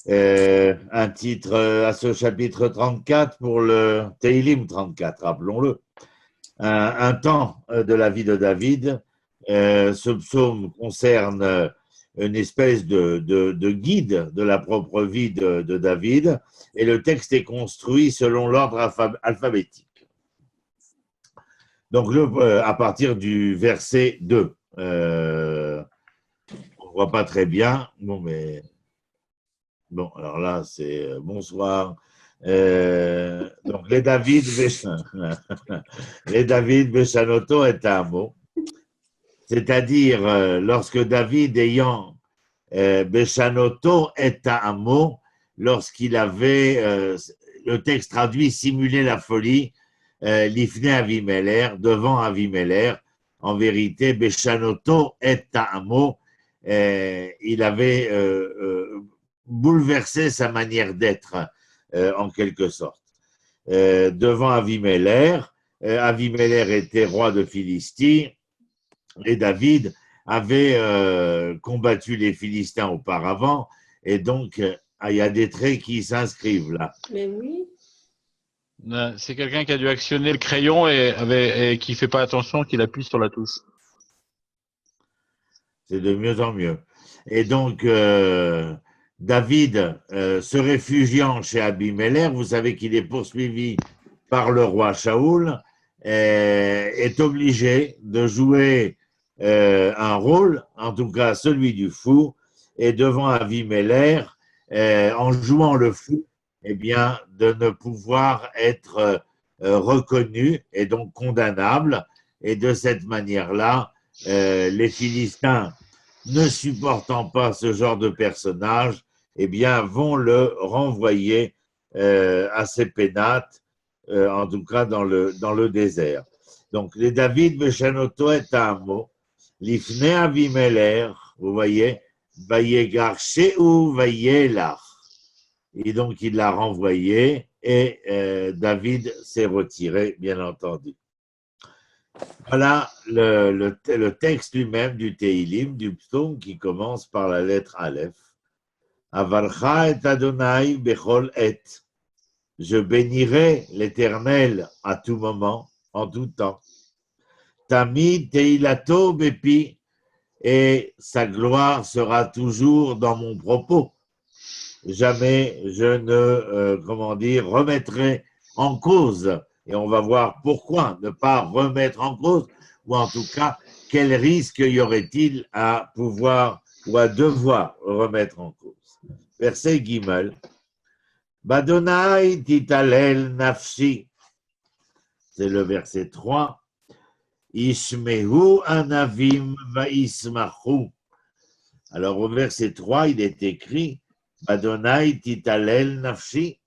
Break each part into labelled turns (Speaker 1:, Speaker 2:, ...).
Speaker 1: Un titre à ce chapitre 34 pour le Teilim 34, rappelons-le. Un temps de la vie de David. Ce psaume concerne une espèce de guide de la propre vie de David, et le texte est construit selon l'ordre alphabétique. Donc, à partir du verset 2, on ne voit pas très bien. Bon, mais bon, alors là, c'est bonsoir. Donc, les David Beshanoto est un mot. C'est-à-dire, lorsque David, ayant Beshanoto est un mot, lorsqu'il avait, le texte traduit, simulé la folie, l'ifné Avimelech, devant Avimelech. En vérité, Beshanoto est un mot. Il avait bouleversé sa manière d'être, en quelque sorte. Devant Avimelech, Avimelech était roi de Philistie, et David avait combattu les Philistins auparavant, et donc il y a des traits qui s'inscrivent là.
Speaker 2: Mais oui.
Speaker 3: C'est quelqu'un qui a dû actionner le crayon et qui ne fait pas attention, qu'il appuie sur la touche.
Speaker 1: C'est de mieux en mieux. Et donc, David, se réfugiant chez Abimelech, vous savez qu'il est poursuivi par le roi Shaoul, est obligé de jouer un rôle, en tout cas celui du fou, et devant Abimelech, en jouant le fou, eh bien, de ne pouvoir être reconnu et donc condamnable. Et de cette manière-là, les Philistins, ne supportant pas ce genre de personnage, eh bien, vont le renvoyer à ses pénates, en tout cas dans le désert. Donc, les David Beshanoto est un mot. L'ifne Avimelech, vous voyez, Vayegar Sheu Vayelach. Et donc, il l'a renvoyé et David s'est retiré, bien entendu. Voilà le texte lui-même du Teilim, du psaume qui commence par la lettre Aleph. Avalcha et Adonai bechol et. Je bénirai l'Éternel à tout moment, en tout temps. Tamid teilato bepi, et sa gloire sera toujours dans mon propos. Jamais je ne, remettrai en cause. Et on va voir pourquoi ne pas remettre en cause, ou en tout cas, quel risque y aurait-il à pouvoir ou à devoir remettre en cause. Verset Gimel. Badonai titalel nafshi. C'est le verset 3. Ishmehu anavim vaismachu. Alors au verset 3, il est écrit Badonai titalel nafshi.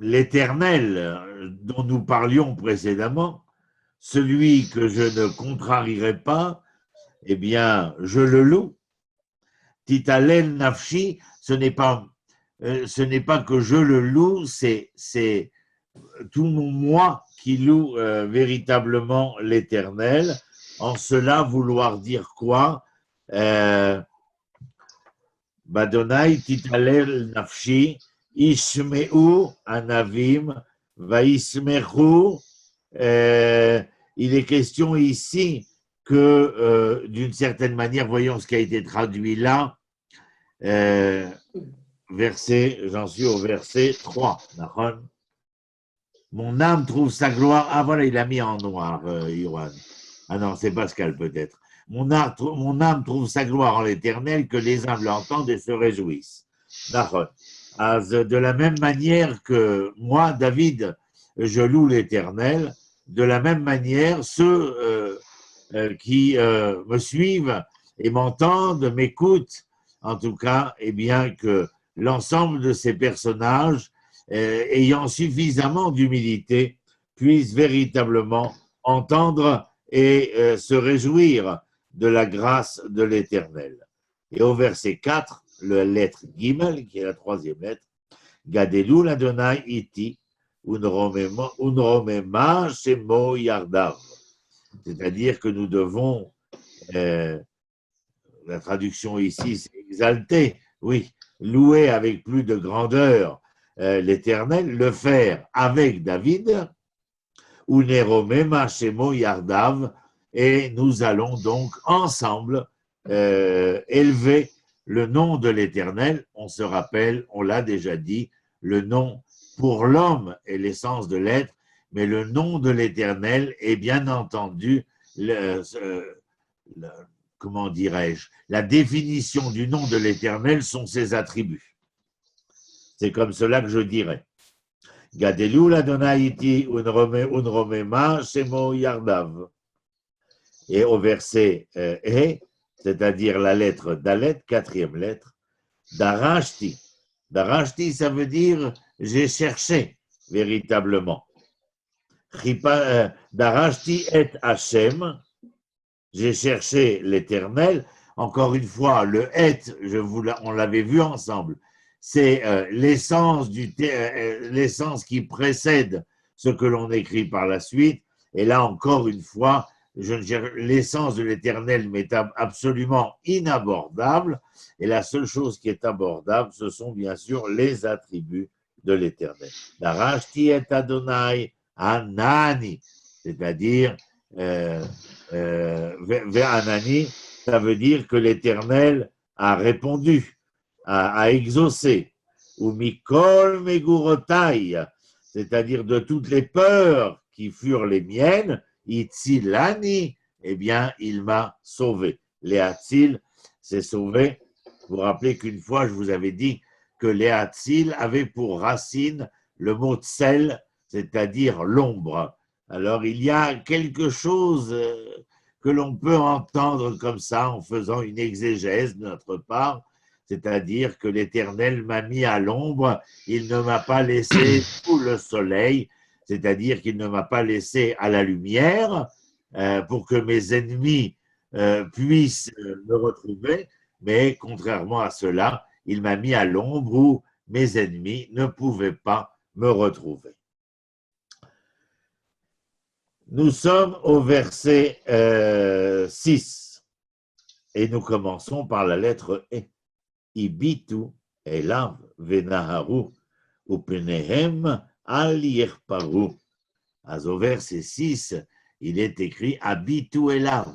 Speaker 1: L'Éternel dont nous parlions précédemment, celui que je ne contrarierai pas, eh bien, je le loue. Titalel nafshi, ce n'est pas que je le loue, c'est tout mon moi qui loue véritablement l'Éternel. En cela, vouloir dire quoi? Badonai titalel nafshi, ishmeu anavim, vaismechu. Il est question ici que, d'une certaine manière, voyons ce qui a été traduit là, j'en suis au verset 3. Mon âme trouve sa gloire. Ah voilà, il a mis en noir, Yohan. Ah non, c'est Pascal peut-être. Mon âme trouve sa gloire en l'Éternel, que les humbles l'entendent et se réjouissent. De la même manière que moi, David, je loue l'Éternel, de la même manière, ceux qui me suivent et m'entendent, m'écoutent, en tout cas, eh bien que l'ensemble de ces personnages, ayant suffisamment d'humilité, puissent véritablement entendre et se réjouir de la grâce de l'Éternel. Et au verset 4, la lettre Gimel, qui est la troisième lettre, Gadelu l'Adonai iti, unromema shemo yardav. C'est-à-dire que nous devons, la traduction ici, c'est exalter, oui, louer avec plus de grandeur l'Éternel, le faire avec David, ou Neromema Shemo Yardav, et nous allons donc ensemble élever le nom de l'Éternel. On se rappelle, on l'a déjà dit, le nom pour l'homme est l'essence de l'être, mais le nom de l'Éternel est bien entendu, comment dirais-je, la définition du nom de l'Éternel sont ses attributs. C'est comme cela que je dirais. Gadelu l'Adonai iti unromema shemo yardav. Et au verset E, c'est-à-dire la lettre Dalet, quatrième lettre, Darashti. Darashti, ça veut dire j'ai cherché véritablement. Darashti et Hachem, j'ai cherché l'Éternel. Encore une fois, le et, on l'avait vu ensemble, c'est l'essence qui précède ce que l'on écrit par la suite. Et là, encore une fois, l'essence de l'Éternel m'est absolument inabordable. Et la seule chose qui est abordable, ce sont bien sûr les attributs de l'Éternel. Darashti et Adonai Anani, c'est-à-dire Ve'anani, ça veut dire que l'Éternel a répondu, a exaucé. Ou mikol megurotai, c'est-à-dire de toutes les peurs qui furent les miennes, itzilani, eh bien, il m'a sauvé. Léatzil, c'est sauvé. Vous vous rappelez qu'une fois, je vous avais dit que Léatzil avait pour racine le mot tsel, c'est-à-dire l'ombre. Alors, il y a quelque chose que l'on peut entendre comme ça en faisant une exégèse de notre part, c'est-à-dire que l'Éternel m'a mis à l'ombre, il ne m'a pas laissé sous le soleil, c'est-à-dire qu'il ne m'a pas laissé à la lumière pour que mes ennemis puissent me retrouver, mais contrairement à cela, il m'a mis à l'ombre où mes ennemis ne pouvaient pas me retrouver. Nous sommes au verset 6 et nous commençons par la lettre E. Ibitu elav venaharu upenehem al yirparu. Au verset 6, il est écrit Abitu elav.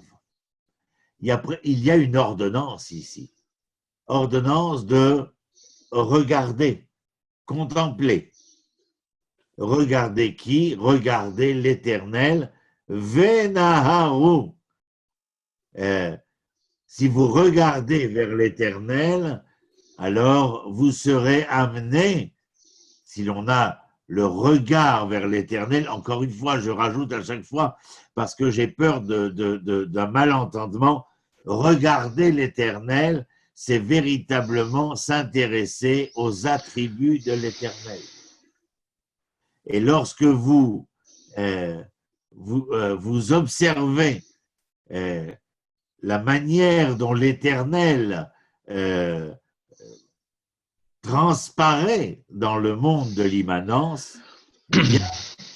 Speaker 1: Il y a une ordonnance ici. Ordonnance de regarder, contempler. Regardez qui? Regardez l'Éternel. Venaharu. Si vous regardez vers l'Éternel, alors vous serez amené, si l'on a le regard vers l'Éternel, encore une fois, je rajoute à chaque fois, parce que j'ai peur d'un malentendement, regarder l'Éternel, c'est véritablement s'intéresser aux attributs de l'Éternel. Et lorsque vous observez la manière dont l'Éternel transparaît dans le monde de l'immanence,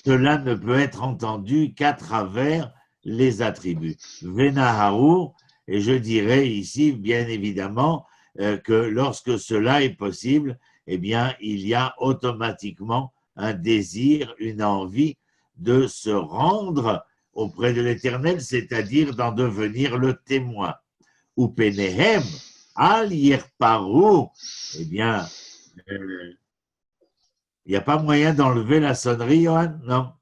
Speaker 1: cela ne peut être entendu qu'à travers les attributs. Venaharu, et je dirais ici, bien évidemment, que lorsque cela est possible, eh bien, il y a automatiquement un désir, une envie de se rendre auprès de l'Éternel, c'est-à-dire d'en devenir le témoin. Ou penehem, al yirparu, eh bien, il n'y a pas moyen d'enlever la sonnerie, Johan? Non.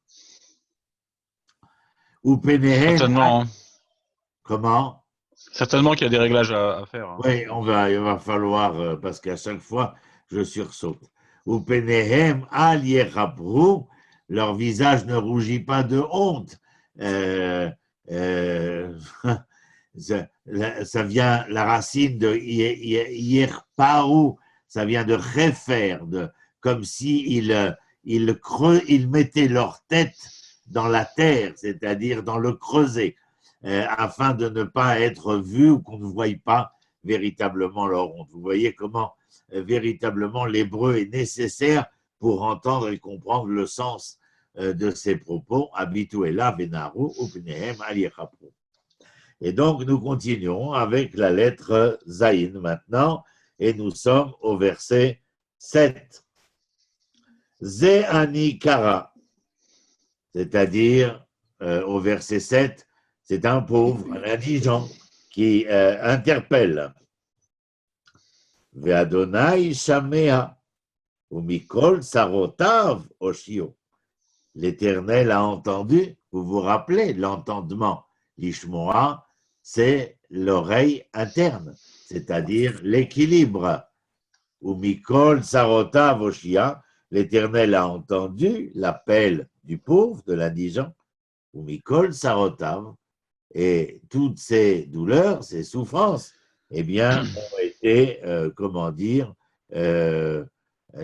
Speaker 1: Ou penehem.
Speaker 3: Certainement.
Speaker 1: Comment?
Speaker 3: Certainement qu'il y a des réglages à faire. Hein.
Speaker 1: Oui, il va falloir, parce qu'à chaque fois, je sursaute. Ou penehem al yirparu, leur visage ne rougit pas de honte. Ça vient, la racine de yirparu, ça vient de refer, comme si ils mettaient leur tête dans la terre, c'est-à-dire dans le creuset, afin de ne pas être vus ou qu'on ne voie pas véritablement leur honte. Vous voyez comment véritablement l'hébreu est nécessaire pour entendre et comprendre le sens de ces propos, Abituela venaru upnehem aliachapru. Et donc, nous continuons avec la lettre Zayin maintenant, et nous sommes au verset 7. Ze ani kara, c'est-à-dire au verset 7, c'est un pauvre, un indigent qui interpelle. Ve'adonai shamea, umikol sarotav oshio. L'Éternel a entendu, vous vous rappelez l'entendement, l'ishmoa, c'est l'oreille interne, c'est-à-dire l'équilibre. Umikol sarotav oshia, l'Éternel a entendu l'appel du pauvre, de l'indigent, Umikol sarotav, et toutes ces douleurs, ces souffrances, eh bien, ont été,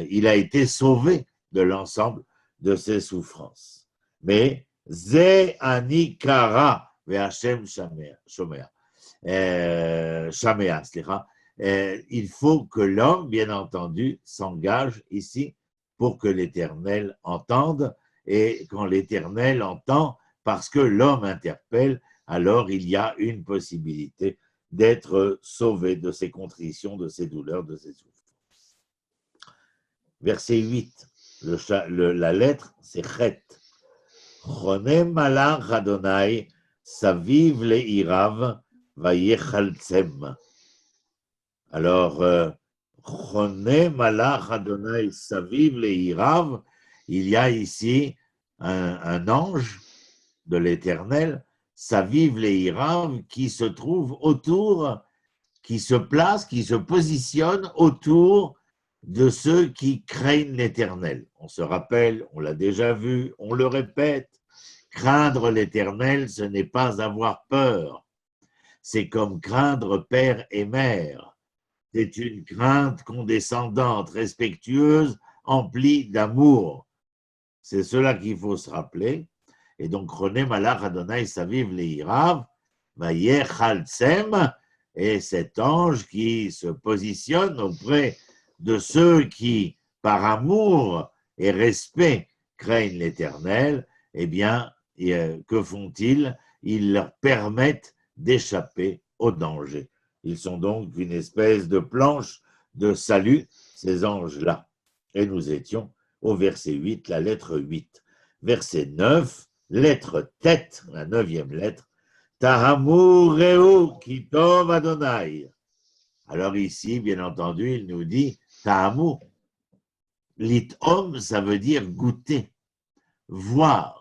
Speaker 1: il a été sauvé de l'ensemble de ses souffrances. Mais, Ze ani kara ve'Hashem shomea. Il faut que l'homme, bien entendu, s'engage ici pour que l'Éternel entende, et quand l'Éternel entend, parce que l'homme interpelle, alors il y a une possibilité d'être sauvé de ses contritions, de ses douleurs, de ses souffrances. Verset 8, la lettre, c'est Chet. Chonem malach Adonai, saviv le'irav, vayechaltsem. Alors, Chonem malach Adonai, saviv le'irav, il y a ici un ange de l'Éternel, saviv le'irav, qui se trouve autour, qui se place, qui se positionne autour de ceux qui craignent l'Éternel. On se rappelle, on l'a déjà vu, on le répète, craindre l'Éternel, ce n'est pas avoir peur. C'est comme craindre père et mère. C'est une crainte condescendante, respectueuse, emplie d'amour. C'est cela qu'il faut se rappeler. Et donc, Chonem malach Adonai saviv le'irav, vayechaltsem, et cet ange qui se positionne auprès de ceux qui, par amour et respect, craignent l'Éternel, eh bien, que font-ils? Ils leur permettent d'échapper au danger. Ils sont donc une espèce de planche de salut, ces anges-là. Et nous étions au verset 8, la lettre 8. Verset 9, lettre tête, la 9e lettre, Tahamureu kitov Adonai. Alors ici, bien entendu, il nous dit Tahamu. Litom, ça veut dire goûter, voir.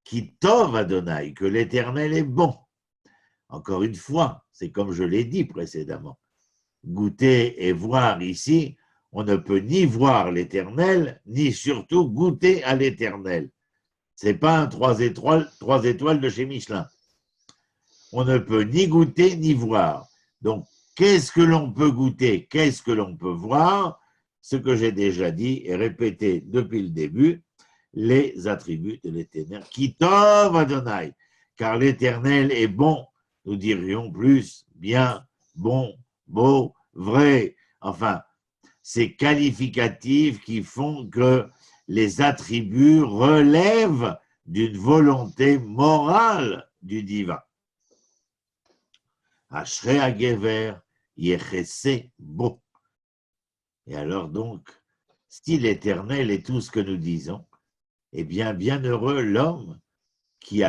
Speaker 1: Kitov Adonai, que l'Éternel est bon. Encore une fois, c'est comme je l'ai dit précédemment. Goûter et voir ici, on ne peut ni voir l'Éternel, ni surtout goûter à l'Éternel. Ce n'est pas un 3 étoiles de chez Michelin. On ne peut ni goûter ni voir. Donc, qu'est-ce que l'on peut goûter? Qu'est-ce que l'on peut voir? Ce que j'ai déjà dit et répété depuis le début, les attributs de l'Éternel. Kitov Adonai, car l'Éternel est bon, nous dirions plus, bien, bon, beau, vrai. Enfin, ces qualificatifs qui font que les attributs relèvent d'une volonté morale du divin. Ashrei hagever yechese bo. Et alors donc, si l'Éternel est tout ce que nous disons, eh bien, bienheureux l'homme qui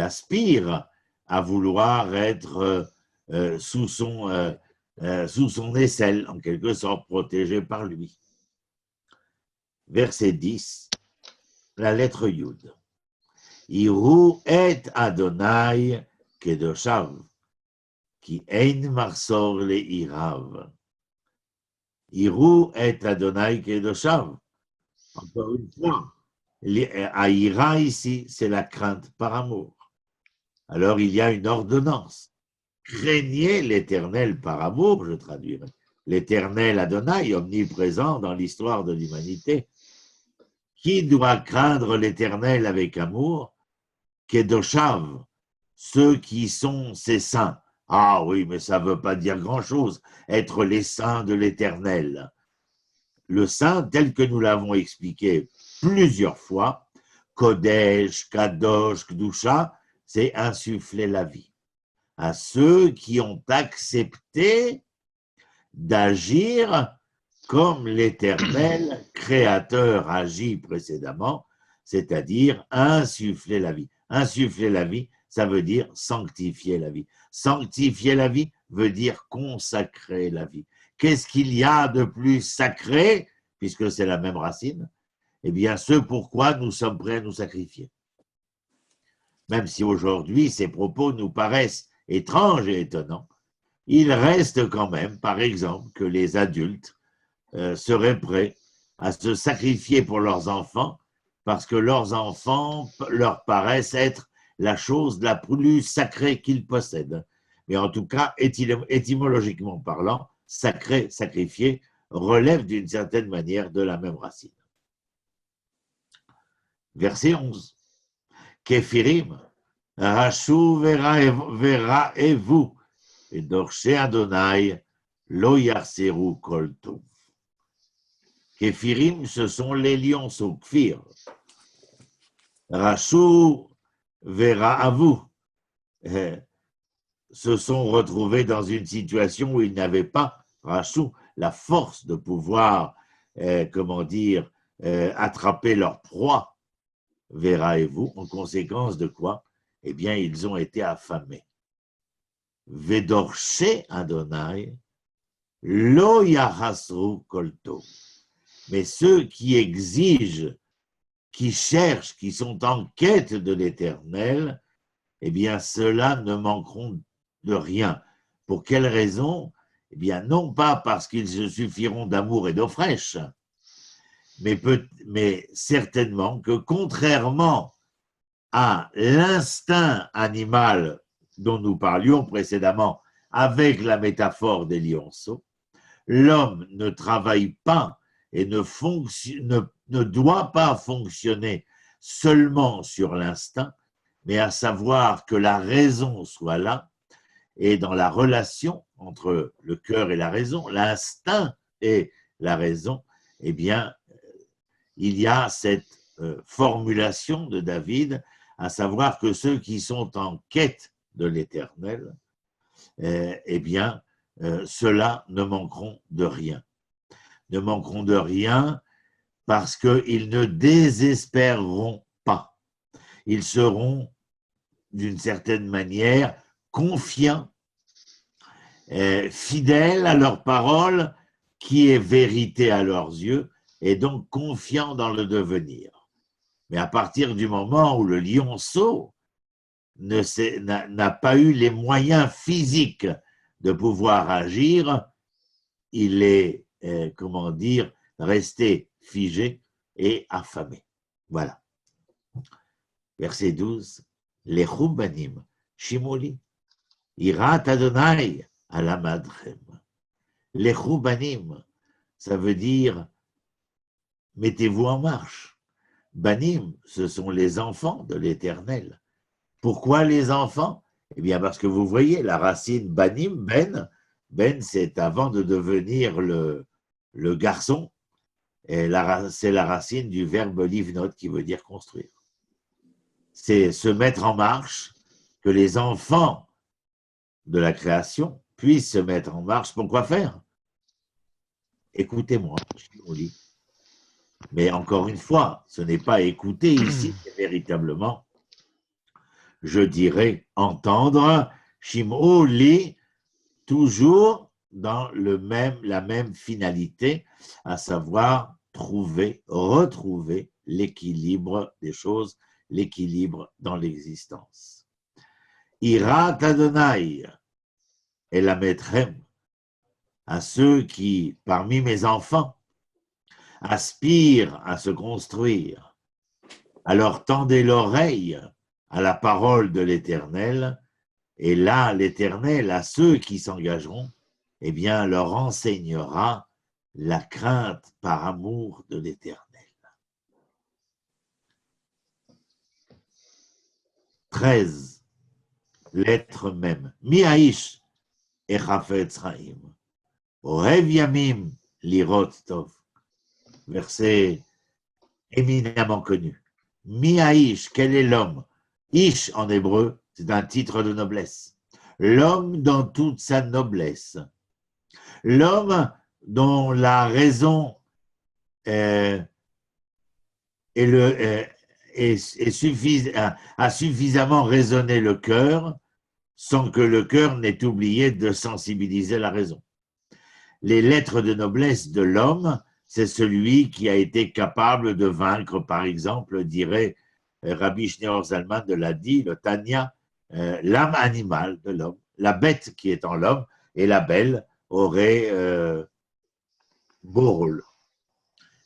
Speaker 1: aspire à vouloir être sous son aisselle, en quelque sorte protégé par lui. Verset 10, la lettre Yud. Iru et Adonai kedoshav, ki ein marsor le'irav. Iru et Adonai kedoshav. Encore une fois, Aïra ici, c'est la crainte par amour. Alors il y a une ordonnance. Craignez l'Éternel par amour, je traduirai. L'Éternel Adonai, omniprésent dans l'histoire de l'humanité. Qui doit craindre l'Éternel avec amour? Kedoshav, ceux qui sont ses saints. Ah oui, mais ça ne veut pas dire grand-chose, être les saints de l'Éternel. Le saint, tel que nous l'avons expliqué plusieurs fois. Kodesh, Kadosh, Kdusha, c'est insuffler la vie. À ceux qui ont accepté d'agir comme l'Éternel créateur agit précédemment, c'est-à-dire insuffler la vie. Insuffler la vie, ça veut dire sanctifier la vie. Sanctifier la vie veut dire consacrer la vie. Qu'est-ce qu'il y a de plus sacré, puisque c'est la même racine? Eh bien, ce pourquoi nous sommes prêts à nous sacrifier. Même si aujourd'hui, ces propos nous paraissent étranges et étonnants, il reste quand même, par exemple, que les adultes seraient prêts à se sacrifier pour leurs enfants parce que leurs enfants leur paraissent être la chose la plus sacrée qu'ils possèdent. Mais en tout cas, étymologiquement parlant, sacré, sacrifié, relève d'une certaine manière de la même racine. Verset 11. Kefirim, Rashu veraevu, et Dorshe Adonai, lo yarseru kol tov. Kefirim, ce sont les lionceaux, kfir. Rashu veraevu, se sont retrouvés dans une situation où ils n'avaient pas, Rashu, la force de pouvoir, attraper leur proie. Veraevu, en conséquence de quoi? Eh bien, ils ont été affamés. Vedorshe Adonai, lo yahasru kolto. Mais ceux qui exigent, qui cherchent, qui sont en quête de l'Éternel, eh bien, ceux-là ne manqueront de rien. Pour quelle raison? Eh bien, non pas parce qu'ils se suffiront d'amour et d'eau fraîche, mais certainement que contrairement à l'instinct animal dont nous parlions précédemment avec la métaphore des lionceaux, l'homme ne travaille pas et ne doit pas fonctionner seulement sur l'instinct, mais à savoir que la raison soit là, et dans la relation entre le cœur et la raison, l'instinct et la raison, eh bien, il y a cette formulation de David, à savoir que ceux qui sont en quête de l'Éternel, eh bien, ceux-là ne manqueront de rien. Ne manqueront de rien parce qu'ils ne désespéreront pas. Ils seront, d'une certaine manière, confiants, fidèles à leur parole, qui est vérité à leurs yeux, et donc confiants dans le devenir. Mais à partir du moment où le lionceau n'a pas eu les moyens physiques de pouvoir agir, il est, resté figé et affamé. Voilà. Verset 12. Les Chumbanim, Shimoli, Irat Adonai, Alamadchem. Les Chumbanim, ça veut dire mettez-vous en marche. Banim, ce sont les enfants de l'Éternel. Pourquoi les enfants? Eh bien, parce que vous voyez, la racine banim, ben, c'est avant de devenir le garçon, et c'est la racine du verbe livnot qui veut dire construire. C'est se mettre en marche, que les enfants de la création puissent se mettre en marche. Pour quoi faire? Écoutez-moi, je suis au lit. Mais encore une fois, ce n'est pas écouter ici, c'est véritablement, je dirais, entendre Shim'oli, toujours dans la même finalité, à savoir retrouver l'équilibre des choses, l'équilibre dans l'existence. Irat Adonai et la maîtrem, à ceux qui, parmi mes enfants, aspirent à se construire, alors tendez l'oreille à la parole de l'Éternel, et là, l'Éternel, à ceux qui s'engageront, eh bien, leur enseignera la crainte par amour de l'Éternel. 13. Lettre même. Mi-haïsh et chafetz chaim. Ohev yamim lirot tov. Verset éminemment connu. Mi-Haïsh, quel est l'homme? Ish en hébreu, c'est un titre de noblesse. L'homme dans toute sa noblesse. L'homme dont la raison a suffisamment raisonné le cœur sans que le cœur n'ait oublié de sensibiliser la raison. Les lettres de noblesse de l'homme, c'est celui qui a été capable de vaincre, par exemple, dirait Rabbi Shneur Zalman de l'a dit, le Tanya, l'âme animale de l'homme, la bête qui est en l'homme, et la belle aurait beau rôle.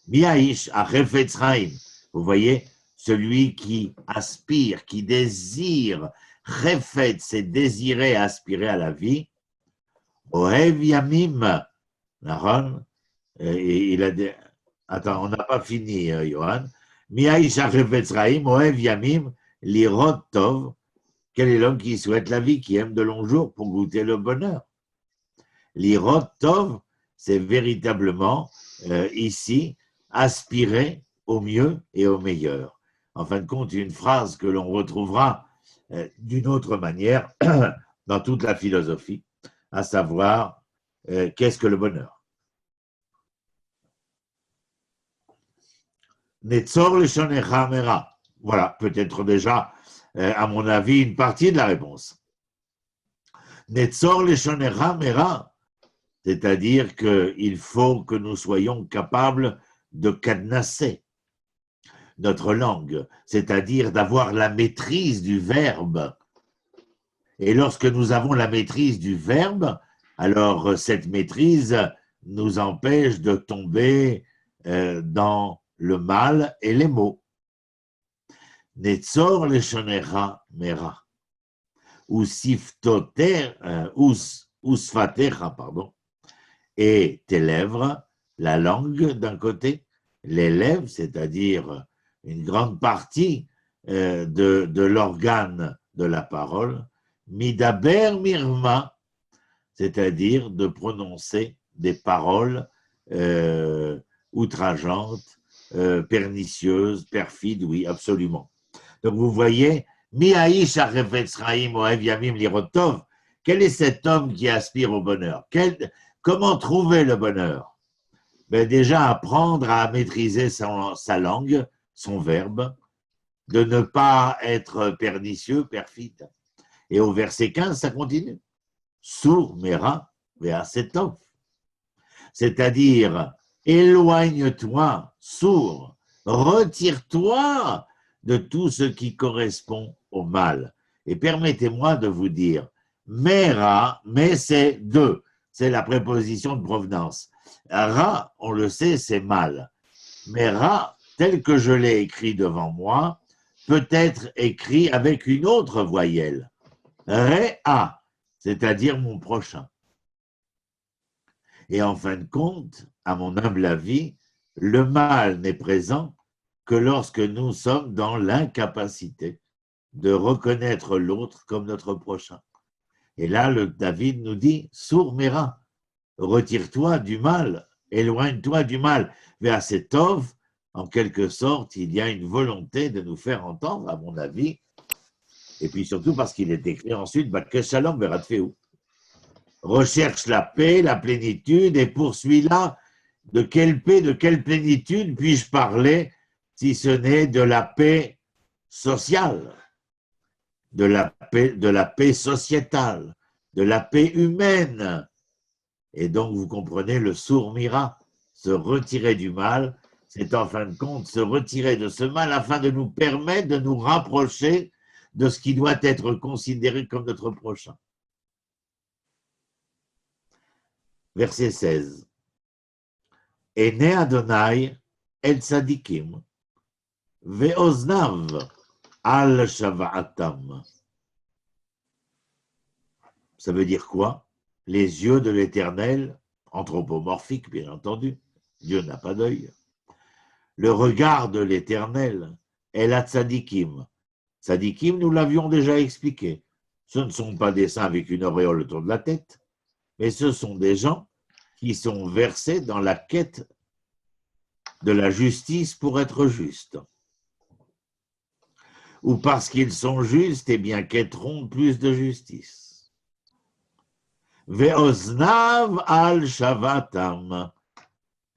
Speaker 1: Miaïch a Chefetzraïm, vous voyez, celui qui aspire, qui désire, Chefetz, c'est désirer, aspirer à la vie. Ohev Yamim, Naron, il a dit, attends, on n'a pas fini, Johan. Miaïch a Chefetzraïm, Ohev Yamim, Lirot Tov. Quel est l'homme qui souhaite la vie, qui aime de longs jours pour goûter le bonheur? L'irot tov, c'est véritablement ici aspirer au mieux et au meilleur. En fin de compte, une phrase que l'on retrouvera d'une autre manière dans toute la philosophie, à savoir qu'est-ce que le bonheur? Netzor leshonecha mera. Voilà, peut-être déjà, à mon avis, une partie de la réponse. Netzor leshonecha mera. C'est-à-dire qu'il faut que nous soyons capables de cadenasser notre langue, c'est-à-dire d'avoir la maîtrise du verbe. Et lorsque nous avons la maîtrise du verbe, alors cette maîtrise nous empêche de tomber dans le mal et les mots. Netzor leshonecha mera. Ou siftoter, usfatecha, pardon. Et tes lèvres, la langue d'un côté, les lèvres, c'est-à-dire une grande partie de l'organe de la parole, midaber mirma, c'est-à-dire de prononcer des paroles outrageantes, pernicieuses, perfides, oui, absolument. Donc vous voyez, mi'aïsh ha'chefetzraïm ohev yamim lirot tov, quel est cet homme qui aspire au bonheur? Comment trouver le bonheur? Ben déjà, apprendre à maîtriser sa langue, son verbe, de ne pas être pernicieux, perfide. Et au verset 15, ça continue. Sourd, mera, ve'asetov. C'est-à-dire, éloigne-toi, sourd, retire-toi de tout ce qui correspond au mal. Et permettez-moi de vous dire, mera, mais c'est deux. C'est la préposition de provenance. Ra, on le sait, c'est mal. Mais ra, tel que je l'ai écrit devant moi, peut être écrit avec une autre voyelle. Ré-a, c'est-à-dire mon prochain. Et en fin de compte, à mon humble avis, le mal n'est présent que lorsque nous sommes dans l'incapacité de reconnaître l'autre comme notre prochain. Et là, le David nous dit, sourd mera, retire-toi du mal, éloigne-toi du mal. Vers cet ov, en quelque sorte, il y a une volonté de nous faire entendre, à mon avis, et puis surtout parce qu'il est écrit ensuite, Bakesh Shalom Beratfeu. Recherche la paix, la plénitude, et pour celui-là, de quelle paix, de quelle plénitude puis-je parler, si ce n'est de la paix sociale, de la paix sociétale, de la paix humaine. Et donc, vous comprenez, le sourd mira, se retirer du mal, c'est en fin de compte se retirer de ce mal afin de nous permettre de nous rapprocher de ce qui doit être considéré comme notre prochain. Verset 16. Ene Adonai el tzadikim ve'oznav al shava'atam. Ça veut dire quoi? Les yeux de l'Éternel, anthropomorphiques bien entendu, Dieu n'a pas d'œil. Le regard de l'Éternel est la tzadikim. Tzadikim, nous l'avions déjà expliqué. Ce ne sont pas des saints avec une auréole autour de la tête, mais ce sont des gens qui sont versés dans la quête de la justice pour être justes. Ou parce qu'ils sont justes, eh bien, quêteront plus de justice. Ve'oznav al shavatam.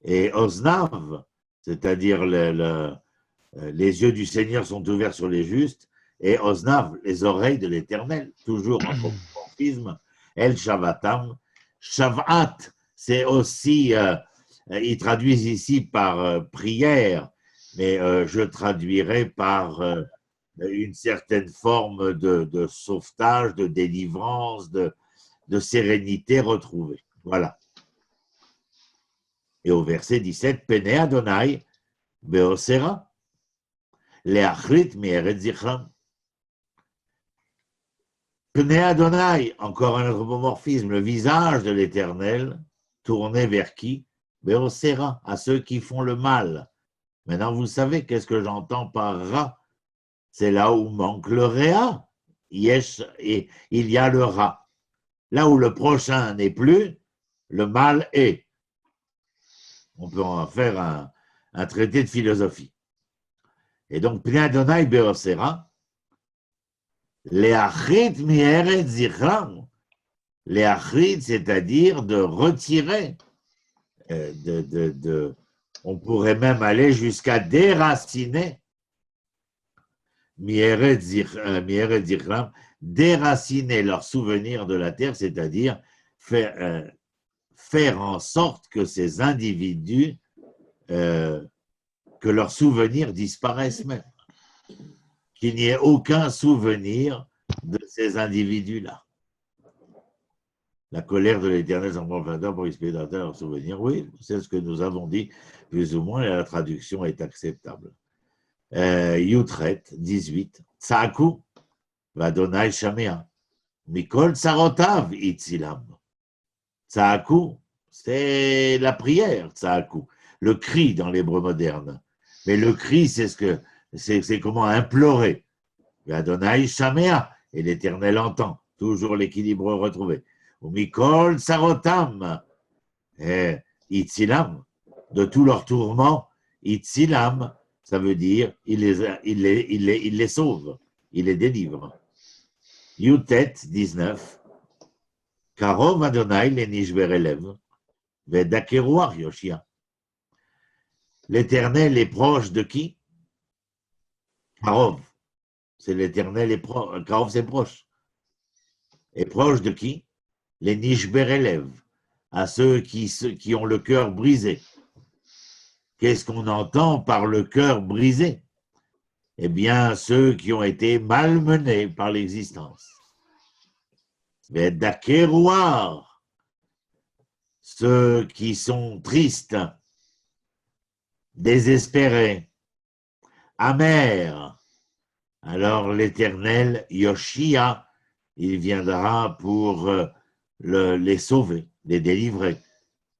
Speaker 1: Et oznav, c'est-à-dire les yeux du Seigneur sont ouverts sur les justes, et oznav, les oreilles de l'Éternel, toujours en morphisme, el shavatam. Shavat, c'est aussi, ils traduisent ici par prière, mais je traduirais par une certaine forme de sauvetage, de délivrance, de sérénité retrouvée. Voilà. Et au verset 17, Pene Adonai Beosera, Leachrit Mieret Zichram. Pene Adonai, encore un anthropomorphisme, le visage de l'Éternel, tourné vers qui? Beosera, à ceux qui font le mal. Maintenant, vous savez qu'est-ce que j'entends par ra? C'est là où manque le réa. Yesh, et il y a le ra. Là où le prochain n'est plus, le mal est. On peut en faire un traité de philosophie. Et donc, Pnei Adonai Beosera, Leachrit Mieret Zichram, Leachrit, c'est-à-dire de retirer, on pourrait même aller jusqu'à déraciner Mieret Zichram, déraciner leurs souvenirs de la terre, c'est-à-dire faire en sorte que ces individus, que leurs souvenirs disparaissent même. Qu'il n'y ait aucun souvenir de ces individus-là. La colère de l'Éternel s'en profondeur pour expier dans leurs souvenirs. Oui, c'est ce que nous avons dit, plus ou moins, et la traduction est acceptable. Yutret, 18. Tsaku, Vadonai Shamea. Mikol Tsarotav, Itzilam. Tsaku, c'est la prière, Tsaku. Le cri dans l'hébreu moderne. Mais le cri, c'est comment implorer. Adonai Shamea, et l'Éternel entend, toujours l'équilibre retrouvé. Ou Mikol Sarotam, Itzilam, de tous leurs tourments, Itzilam, ça veut dire il les sauve, il les délivre. Yutet 19, Karov Adonai le Nishberelev, Vedakeruach Yoshia. L'Éternel est proche de qui? Karov. C'est l'Éternel est proche. Karov, c'est proche. Et proche de qui? Les Nishberelev, à ceux qui ont le cœur brisé. Qu'est-ce qu'on entend par le cœur brisé? Eh bien, ceux qui ont été malmenés par l'existence. Mais Dakerouar, ceux qui sont tristes, désespérés, amers. Alors l'Éternel, Yoshia, il viendra pour les sauver, les délivrer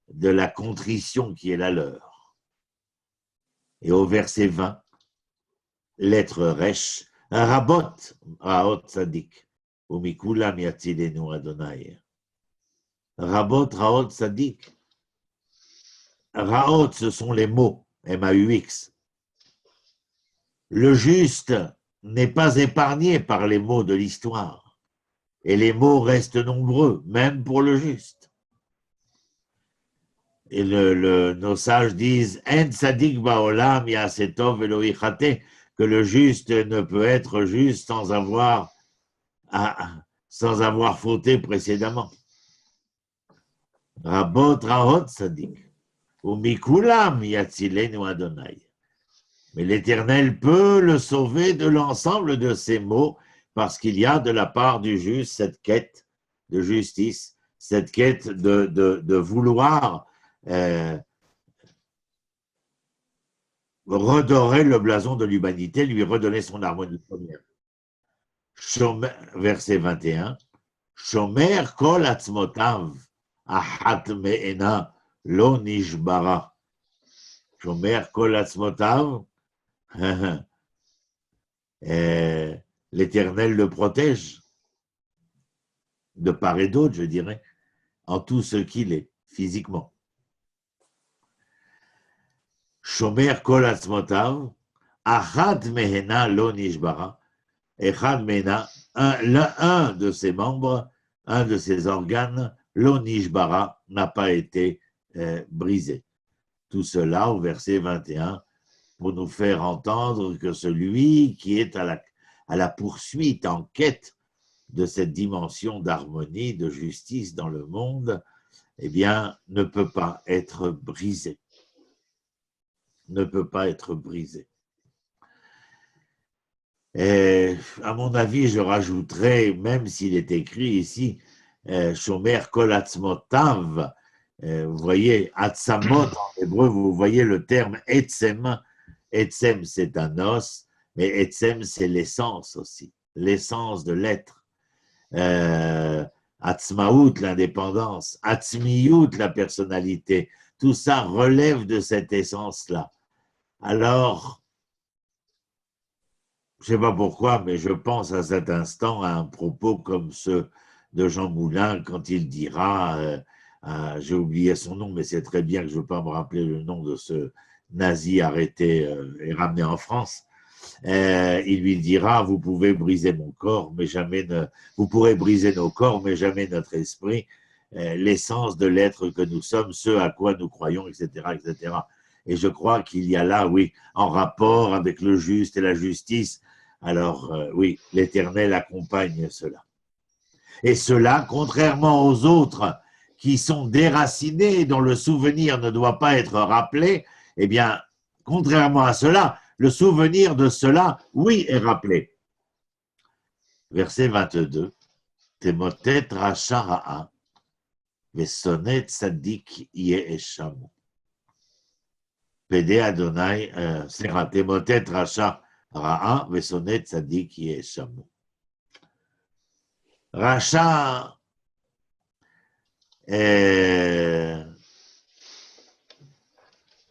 Speaker 1: de la contrition qui est la leur. Et au verset 20, lettre Resh, Rabot, Raot Sadik, Umikulam Yatzilenu Adonai. Rabot, Raot Sadik. Raot, ce sont les mots, M-A-U-X. Le juste n'est pas épargné par les mots de l'histoire. Et les mots restent nombreux, même pour le juste. Et nos sages disent En tzadik ba'olam ya'asetov velo yichate, que le juste ne peut être juste sans avoir fauté précédemment. Rabot rahot tzadik, ou mikulam yatzilenu Adonai. Mais l'Éternel peut le sauver de l'ensemble de ces maux, parce qu'il y a de la part du juste cette quête de justice, cette quête de vouloir redorer le blason de l'humanité, lui redonner son harmonie première. Verset 21, Shomer kol atzmotav ahat me'ena lo nishbara. Shomer kol atzmotav, l'Éternel le protège, de part et d'autre, je dirais, en tout ce qu'il est, physiquement. Shomer kol atzmotav, achad mehena lo nishbara, echad mehena, un de ses membres, un de ses organes, lo nishbara, n'a pas été brisé. Tout cela au verset 21 pour nous faire entendre que celui qui est à la poursuite, en quête de cette dimension d'harmonie, de justice dans le monde, eh bien, ne peut pas être brisé. Ne peut pas être brisé. Et à mon avis, je rajouterais, même s'il est écrit ici, Shomer kol atzmotav, vous voyez, atzamot en hébreu, vous voyez le terme etzem. Etzem, c'est un os, mais etzem, c'est l'essence aussi, l'essence de l'être. Atzmaout, l'indépendance, atzmiout, la personnalité, tout ça relève de cette essence-là. Alors, je ne sais pas pourquoi, mais je pense à cet instant à un propos comme ceux de Jean Moulin quand il dira, j'ai oublié son nom, mais c'est très bien que je ne veux pas me rappeler le nom de ce nazi arrêté et ramené en France. Il lui dira, vous pouvez briser mon corps, mais jamais vous pourrez briser nos corps, mais jamais notre esprit, l'essence de l'être que nous sommes, ce à quoi nous croyons, etc., etc. Et je crois qu'il y a là, oui, en rapport avec le juste et la justice. Alors, oui, l'Éternel accompagne cela. Et cela, contrairement aux autres qui sont déracinés, dont le souvenir ne doit pas être rappelé, eh bien, contrairement à cela, le souvenir de cela, oui, est rappelé. Verset 22. Temotet racha ra'a, vesonet tzadik yeheshamu. Pede Adonai, Temotet racha ra'a, vesonet tzadik yeheshamu. Racha,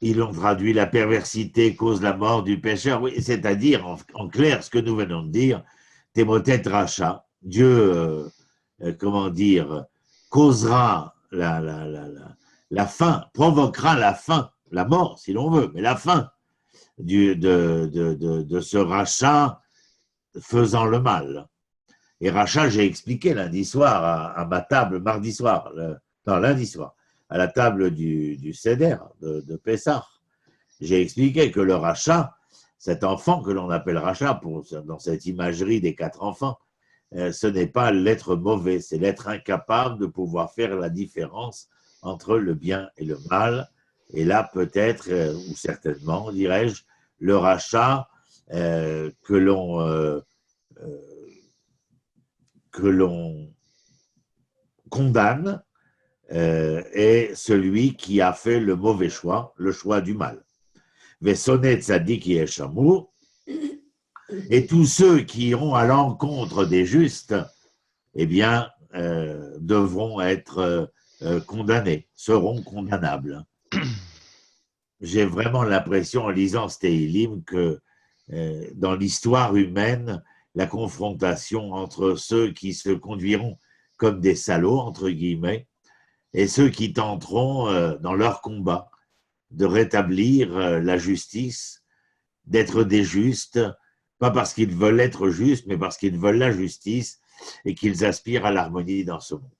Speaker 1: ils l'ont traduit, la perversité cause la mort du pécheur. Oui, c'est-à-dire, en clair, ce que nous venons de dire, Temotet racha, Dieu, comment dire, causera la fin, provoquera la fin, la mort si l'on veut, mais la fin de ce rachat faisant le mal. Et rachat, j'ai expliqué lundi soir à ma table, mardi soir, lundi soir, à la table du Seder de Pessah. J'ai expliqué que le rachat, cet enfant que l'on appelle rachat, dans cette imagerie des 4 enfants, ce n'est pas l'être mauvais, c'est l'être incapable de pouvoir faire la différence entre le bien et le mal. Et là, peut-être, ou certainement, dirais-je, le rachat que l'on condamne est celui qui a fait le mauvais choix, le choix du mal. Vesonet tzadik yeheshamu, et tous ceux qui iront à l'encontre des justes, eh bien, devront être condamnés, seront condamnables. J'ai vraiment l'impression, en lisant ce Téhilim, que dans l'histoire humaine, la confrontation entre ceux qui se conduiront comme des salauds, entre guillemets, et ceux qui tenteront, dans leur combat, de rétablir la justice, d'être des justes, pas parce qu'ils veulent être justes, mais parce qu'ils veulent la justice et qu'ils aspirent à l'harmonie dans ce monde.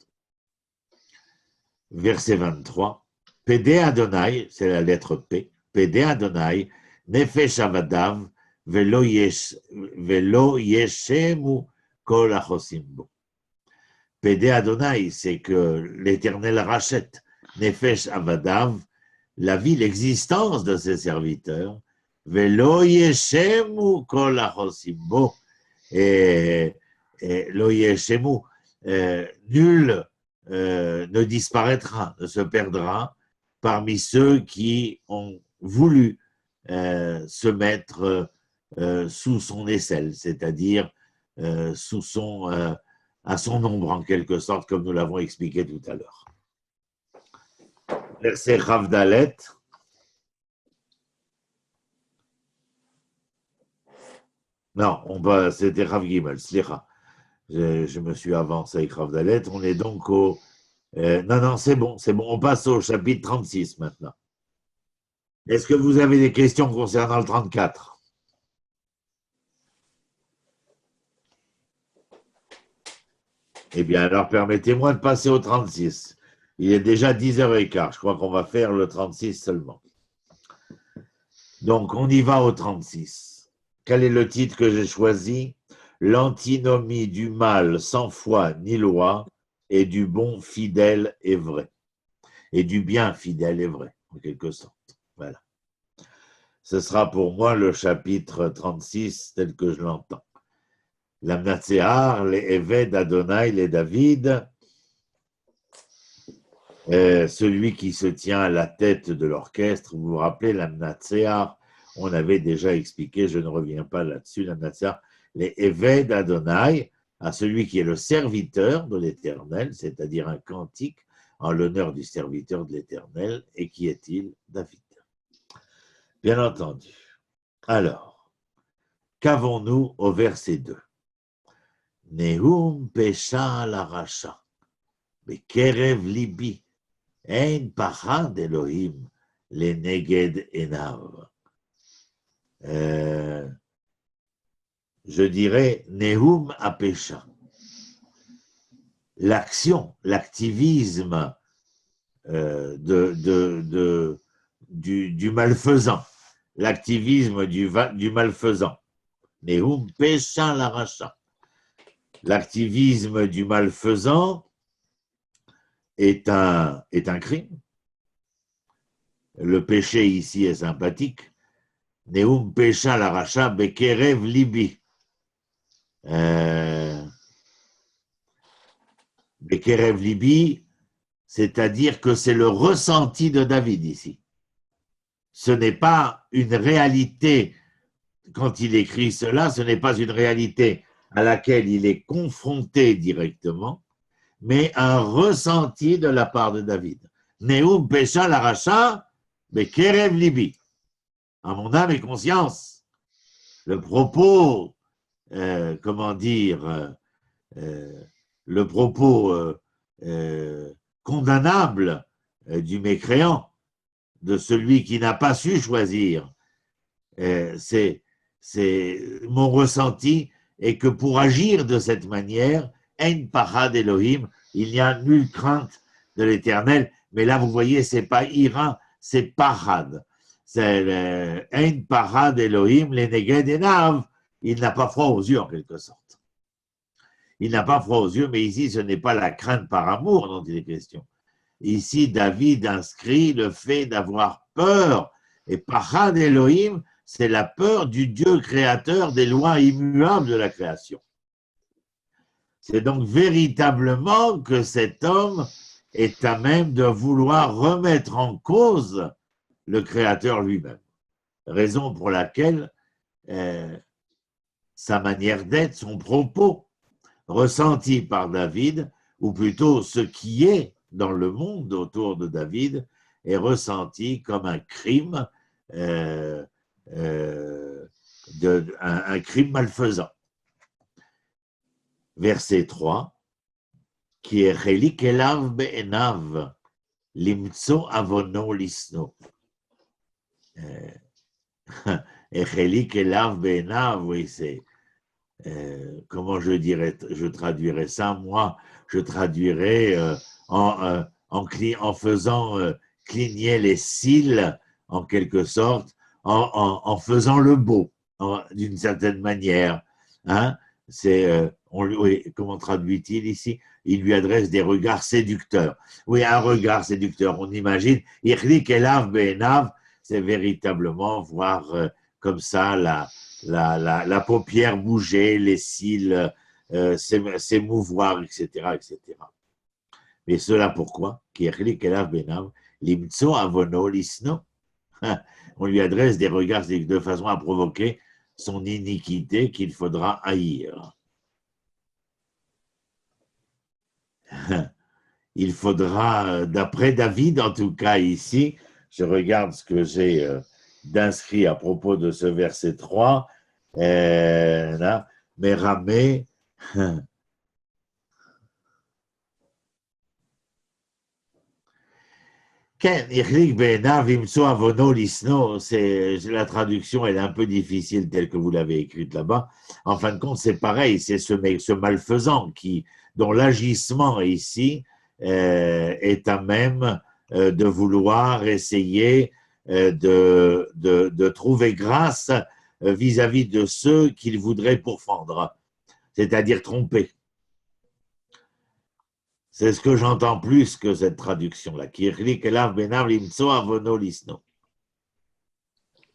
Speaker 1: Verset 23. Pede Adonai, c'est la lettre P, Pede Adonai, Nefesh Avadav, Velo Yeshemu Kol Achosim Bo. Pede Adonai, c'est que l'Éternel rachète Nefesh Avadav, la vie, l'existence de ses serviteurs, Velo Yeshemu Kol Achosim Bo, et Lo Yeshemu, nul ne disparaîtra, ne se perdra parmi ceux qui ont voulu se mettre sous son aisselle, c'est-à-dire à son ombre en quelque sorte, comme nous l'avons expliqué tout à l'heure. Verset Rav Dalet. Non, c'était Rav Gimel, Slicha. Je me suis avancé avec Rav Dalet. On est donc au... non, c'est bon. On passe au chapitre 36 maintenant. Est-ce que vous avez des questions concernant le 34? Eh bien, alors permettez-moi de passer au 36. Il est déjà 10h15. Je crois qu'on va faire le 36 seulement. Donc, on y va au 36. Quel est le titre que j'ai choisi? L'antinomie du mal sans foi ni loi et du bon fidèle et vrai. Et du bien fidèle et vrai, en quelque sorte. Voilà. Ce sera pour moi le chapitre 36 tel que je l'entends. L'Amnatséar, les Éved, Adonai, les David, celui qui se tient à la tête de l'orchestre. Vous vous rappelez, l'Amnatséar, on avait déjà expliqué, je ne reviens pas là-dessus, l'Amnatséar, les Éved, Adonai, à celui qui est le serviteur de l'Éternel, c'est-à-dire un cantique en l'honneur du serviteur de l'Éternel. Et qui est-il? David. Bien entendu. Alors, qu'avons-nous au verset 2? Nehum pesha la racha, bekerev libi, ein pachad Elohim, le neged enav. Je dirais Nehum apesha. L'action, l'activisme du malfaisant, l'activisme du malfaisant. Nehum pesha la racha. L'activisme du malfaisant est un crime. Le péché ici est sympathique. Neum pesha la racha bekerev libi. Bekerev libi, c'est-à-dire que c'est le ressenti de David ici. Ce n'est pas une réalité, quand il écrit cela, ce n'est pas une réalité à laquelle il est confronté directement, mais un ressenti de la part de David. Neum pesha la racha bekerev libi. À mon âme et conscience, le propos, comment dire, le propos condamnable du mécréant, de celui qui n'a pas su choisir, c'est mon ressenti, et que pour agir de cette manière, ein parad Elohim, il n'y a nulle crainte de l'Éternel. Mais là, vous voyez, c'est pas ira, c'est parad. C'est ein parad Elohim, les neged enav. Il n'a pas froid aux yeux, en quelque sorte. Il n'a pas froid aux yeux, mais ici, ce n'est pas la crainte par amour dont il est question. Ici, David inscrit le fait d'avoir peur. Et parad Elohim, c'est la peur du Dieu créateur des lois immuables de la création. C'est donc véritablement que cet homme est à même de vouloir remettre en cause le créateur lui-même. Raison pour laquelle sa manière d'être, son propos, ressenti par David, ou plutôt ce qui est dans le monde autour de David, est ressenti comme un crime, un crime malfaisant. Verset 3, qui est Chelik elav be'enav, limtso avono lisno. Et Chelik elav be'enav, oui, c'est comment je traduirais ça? Moi, je traduirais en faisant cligner les cils, en quelque sorte, en faisant le beau, d'une certaine manière. Hein? Oui, comment traduit-il ici? Il lui adresse des regards séducteurs. Oui, un regard séducteur. On imagine, Irlik elav be'enav, c'est véritablement voir comme ça la paupière bouger, les cils s'émouvoir, etc., etc. Mais cela pourquoi? On lui adresse des regards de façon à provoquer son iniquité qu'il faudra haïr. Il faudra, d'après David en tout cas ici, je regarde ce que j'ai d'inscrit à propos de ce verset 3, là, mais Ramé, Ken, Irlik Be'enav Imso Avono Lisno, la traduction, elle est un peu difficile telle que vous l'avez écrite là-bas. En fin de compte, c'est pareil, c'est ce malfaisant dont l'agissement ici est à même de vouloir essayer de trouver grâce vis-à-vis de ceux qu'il voudrait pourfendre, c'est-à-dire tromper. C'est ce que j'entends plus que cette traduction-là.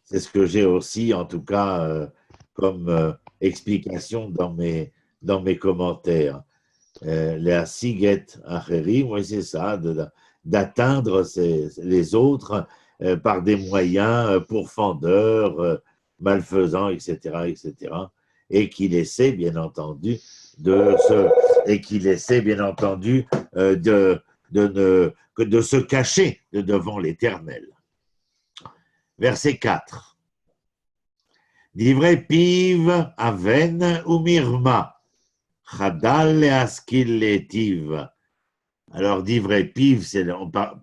Speaker 1: C'est ce que j'ai aussi, en tout cas, comme explication dans mes commentaires. Les Siget Acherim, oui, c'est ça, d'atteindre les autres par des moyens pourfendeurs, malfaisants, etc., etc., et qu'il essaie, bien entendu, de se cacher devant l'Éternel. Verset 4. Divrei piv aven ou mirma, chadal leaskil letiv. Alors, divrei piv, c'est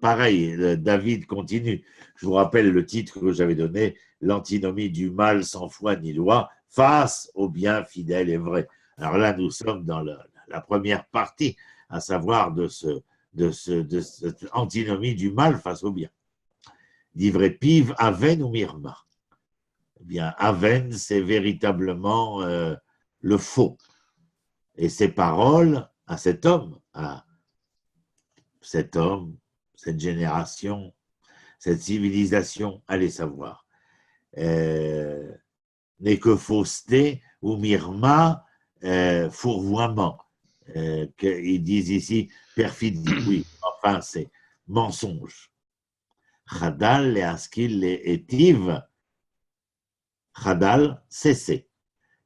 Speaker 1: pareil, David continue. Je vous rappelle le titre que j'avais donné, l'antinomie du mal sans foi ni loi, face au bien fidèle et vrai. Alors là, nous sommes dans la première partie, à savoir de cette antinomie du mal face au bien. Divrei piv aven ou mirma. Eh bien, aven, c'est véritablement le faux. Et ses paroles à cet homme, cette génération, cette civilisation, allez savoir, n'est que fausseté ou mirma, fourvoiement. Ils disent ici perfidie, oui, enfin c'est mensonge. Chadal, les askil, les étiv, chadal, cesser.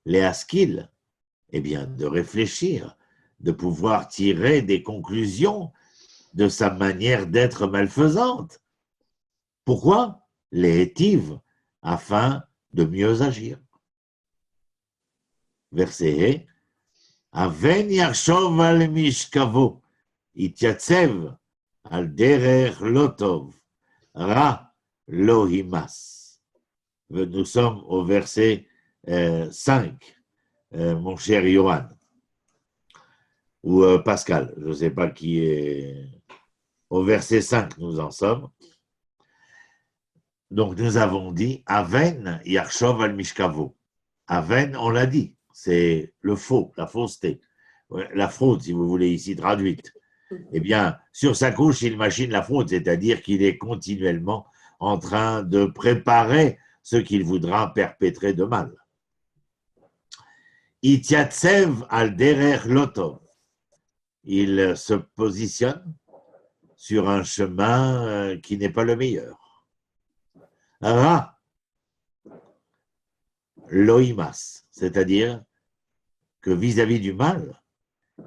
Speaker 1: Les askil, eh bien, de réfléchir, de pouvoir tirer des conclusions de sa manière d'être malfaisante. Pourquoi? Les étiv, afin de mieux agir. Verset Aven yachshov al mishkavo, ityatsev al derer lotov, ra lo himas. Nous sommes au verset 5, mon cher Johan, ou Pascal, je ne sais pas qui est. Au verset 5, nous en sommes. Donc, nous avons dit Aven yachshov al mishkavo. Aven, on l'a dit, c'est le faux, la fausseté, la fraude, si vous voulez, ici traduite. Eh bien, sur sa couche, il machine la fraude, c'est-à-dire qu'il est continuellement en train de préparer ce qu'il voudra perpétrer de mal. Itiatsev al derer lotov. Il se positionne sur un chemin qui n'est pas le meilleur. Ra, loimas, c'est-à-dire que vis-à-vis du mal,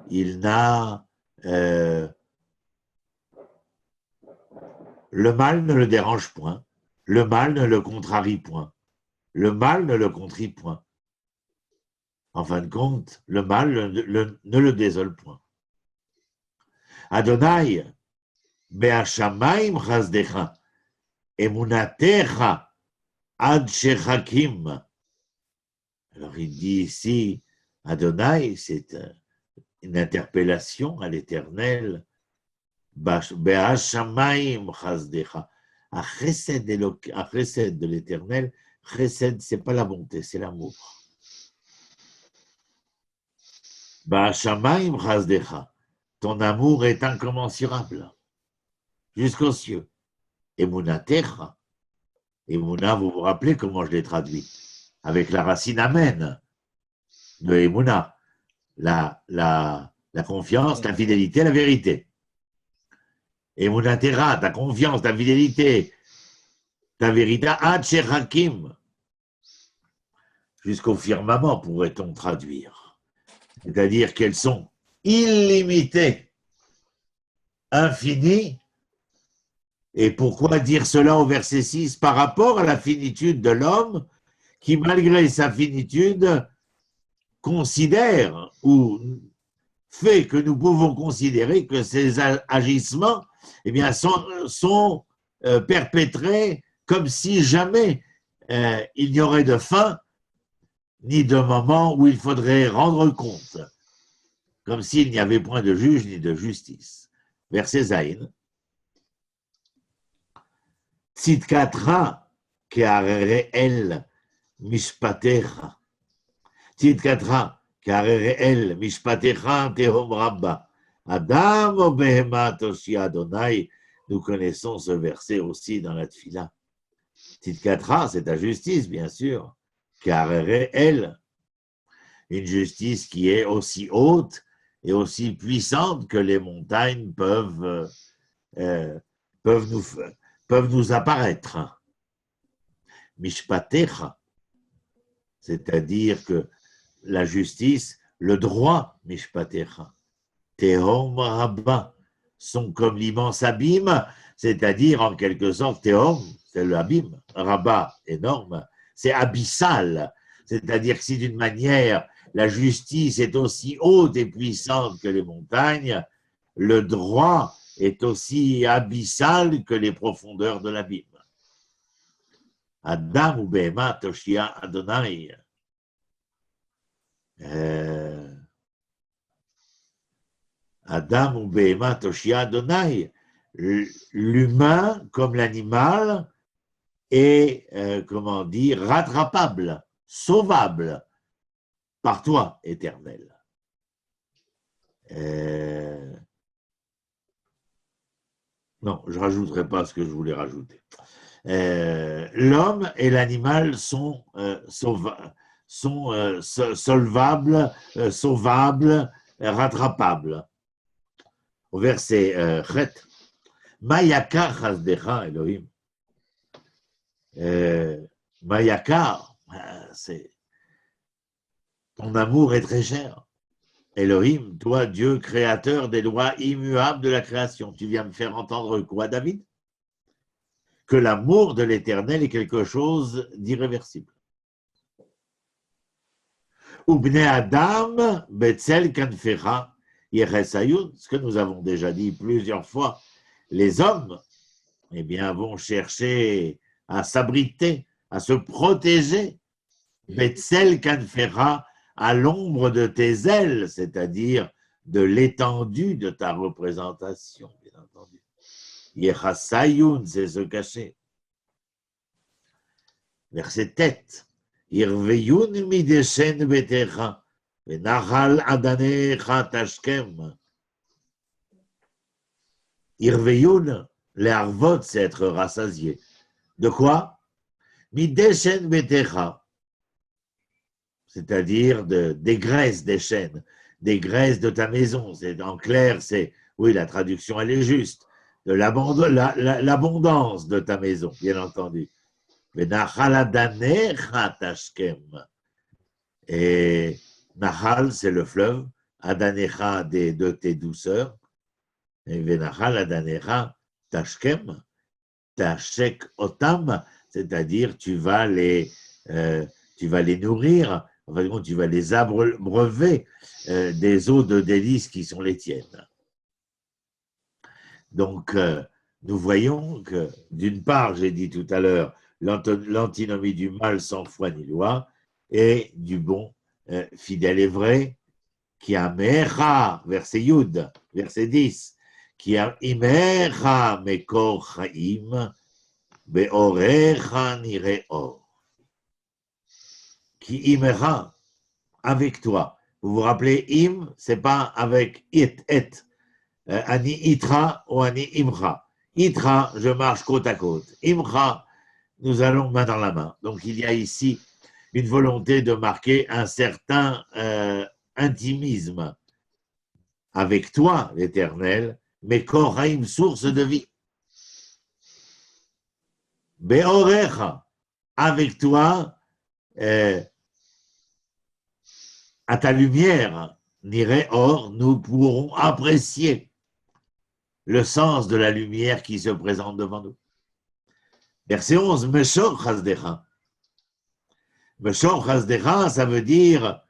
Speaker 1: il n'a le mal ne le dérange point, le mal ne le contrarie point, le mal ne le contrit point. En fin de compte, le mal ne le désole point. Adonai, be'ashamayim chazdecha, emunatecha ad shechakim. Alors il dit ici, Adonai, c'est une interpellation à l'Éternel. Be'ashamayim chazdecha. À chesed de l'Éternel, chesed, c'est pas la bonté, c'est l'amour. Be'ashamayim chazdecha. Ton amour est incommensurable jusqu'aux cieux. Emunatecha. Emuna, vous vous rappelez comment je l'ai traduit? Avec la racine amen de Emuna. La confiance, la fidélité, la vérité. Emunatera, ta confiance, ta fidélité, ta vérité, ad shechakim. Jusqu'au firmament, pourrait-on traduire. C'est-à-dire qu'elles sont illimitées, infinies. Et pourquoi dire cela au verset 6? Par rapport à la finitude de l'homme qui, malgré sa finitude, considère ou fait que nous pouvons considérer que ces agissements eh bien, sont perpétrée comme si jamais il n'y aurait de fin, ni de moment où il faudrait rendre compte, comme s'il n'y avait point de juge ni de justice. Verset Zayin. Tzidkatra ke'arereel mishpatecha. Tzidkatra ke'arereel mishpatecha tehom rabba. Adam o behema toshi Adonai. Nous connaissons ce verset aussi dans la Tfila. Tzidkatra, c'est ta justice, bien sûr. Ke'arereel, une justice qui est aussi haute et aussi puissante que les montagnes peuvent nous apparaître. Mishpatecha, c'est-à-dire que la justice, le droit, Mishpatecha, Tehom Rabba, sont comme l'immense abîme, c'est-à-dire en quelque sorte, Tehom, c'est l'abîme, Rabba, énorme, c'est abyssal, c'est-à-dire que si d'une manière la justice est aussi haute et puissante que les montagnes, le droit est aussi abyssal que les profondeurs de l'abîme. Adam ou Behema Toshia Adonai. Adam ou Behema Toshia Adonai. L'humain, comme l'animal, est, comment dire, rattrapable, sauvable par toi, Éternel. Non, je ne rajouterai pas ce que je voulais rajouter. L'homme et l'animal sont solvables, sauvables, rattrapables. Au verset Chet, Mayakar chasdecha Elohim. Mayakar, c'est ton amour est très cher. Elohim, toi, Dieu, créateur des lois immuables de la création. Tu viens me faire entendre quoi, David? Que l'amour de l'Éternel est quelque chose d'irréversible. Ubne Adam, Betzel Kanfera, Yeresayun, ce que nous avons déjà dit plusieurs fois, les hommes, eh bien, vont chercher à s'abriter, à se protéger. Betzel Kanfera, à l'ombre de tes ailes, c'est-à-dire de l'étendue de ta représentation, bien entendu. Yechasayoun, c'est se cacher. Verset tête. Irveyoun mideshen betecha, venachal adanecha tashkem. Irveyoun, les harvot, c'est être rassasié. De quoi? Mideshen betecha, c'est-à-dire des graisses des chênes, des graisses de ta maison. En clair, c'est, oui, la traduction, elle est juste, de l'abondance de ta maison, bien entendu. Et Nahal, c'est le fleuve, Adanecha, de tes douceurs, et Venachal Adanecha Tashkem, Tashek Otam, c'est-à-dire tu vas les nourrir, enfin, tu vas les abreuver des eaux de délices qui sont les tiennes. Donc, nous voyons que, d'une part, j'ai dit tout à l'heure, l'antinomie du mal sans foi ni loi, et du bon, fidèle et vrai, qui a mecha, verset Yud, verset 10, qui a imecha mekor chaim, beorecha nire or. Qui imecha, avec toi. Vous vous rappelez, im, c'est pas avec it, et. Ani itra ou ani imcha. Itra, je marche côte à côte. Imcha, nous allons main dans la main. Donc il y a ici une volonté de marquer un certain intimisme avec toi, l'Éternel, mais Koraim, source de vie. Beorecha, avec toi, à ta lumière, n'irait or, nous pourrons apprécier le sens de la lumière qui se présente devant nous. Verset 11, Meshor Chasdecha. Meshor Chasdecha, ça veut dire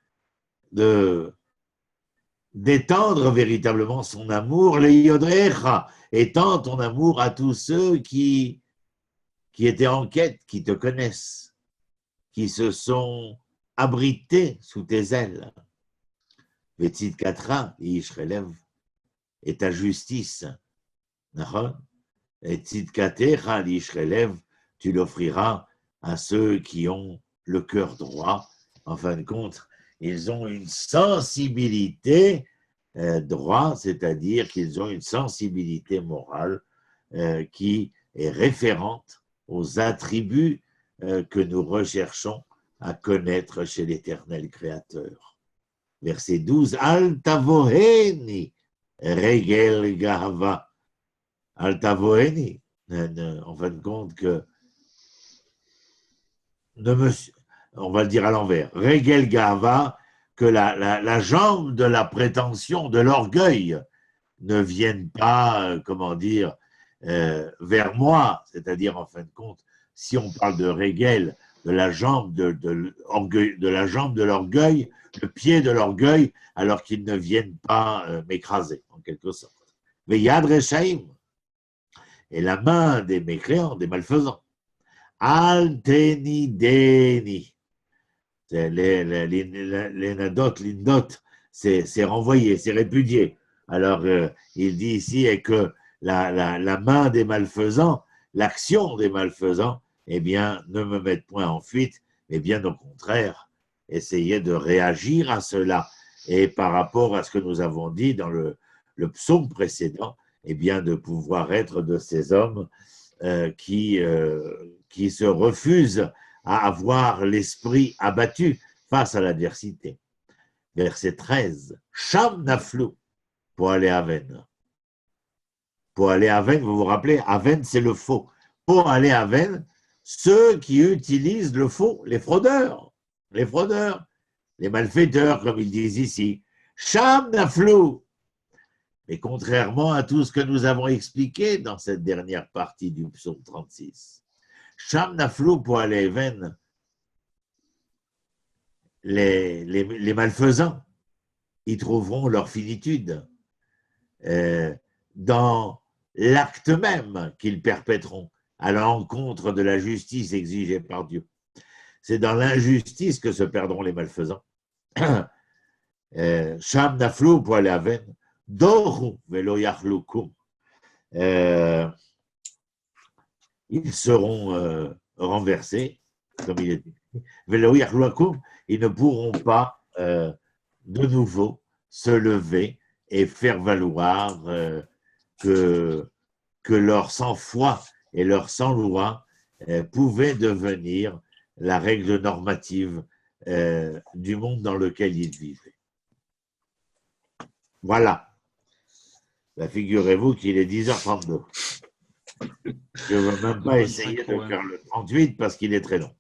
Speaker 1: d'étendre véritablement son amour, le Yodrecha, étend ton amour à tous ceux qui qui étaient en quête, qui te connaissent, qui se sont abrités sous tes ailes. Vetzidkatra, Yishrelev, et ta justice, et Tzidkatecha, Yishrelev, tu l'offriras à ceux qui ont le cœur droit. En fin de compte, ils ont une sensibilité droite, c'est-à-dire qu'ils ont une sensibilité morale qui est référente aux attributs que nous recherchons à connaître chez l'Éternel Créateur. Verset 12, Al tavoheni, regel gahava. Al tavoheni, en fin de compte que, on va le dire à l'envers, regel gahava, que la jambe de la prétention, de l'orgueil, ne vienne pas, comment dire, vers moi, c'est-à-dire en fin de compte, si on parle de régel, de la jambe de la jambe de l'orgueil, le pied de l'orgueil, alors qu'ils ne viennent pas m'écraser, en quelque sorte. Mais Yad Rechaim, et la main des mécréants, des malfaisants. Al teni deni, les nadotes, l'indot, c'est renvoyé, c'est répudié. Alors, il dit ici que la main des malfaisants, l'action des malfaisants, eh bien, ne me mette point en fuite, mais bien au contraire, essayez de réagir à cela. Et par rapport à ce que nous avons dit dans le psaume précédent, eh bien, de pouvoir être de ces hommes qui se refusent à avoir l'esprit abattu face à l'adversité. Verset 13, Sham naflou, pour aller à Aven. Pour aller à Aven, vous vous rappelez, Aven, c'est le faux. Pour aller à Aven, ceux qui utilisent le faux, les fraudeurs, les malfaiteurs, comme ils disent ici. Sham naflou. Mais contrairement à tout ce que nous avons expliqué dans cette dernière partie du psaume 36, Sham naflou pour aller à Aven, les malfaisants, ils trouveront leur finitude dans l'acte même qu'ils perpétreront à l'encontre de la justice exigée par Dieu. C'est dans l'injustice que se perdront les malfaisants. Sham naflou pour aller à Aven, doru velo yachlukum. Ils seront renversés, comme il est dit. Velo yachlukum, ils ne pourront pas de nouveau se lever et faire valoir que leur sang-froid et leur sang-loi pouvaient devenir la règle normative du monde dans lequel ils vivaient. Voilà. Ben, figurez-vous qu'il est 10h32. Je ne veux même pas essayer de faire le 38 parce qu'il est très long.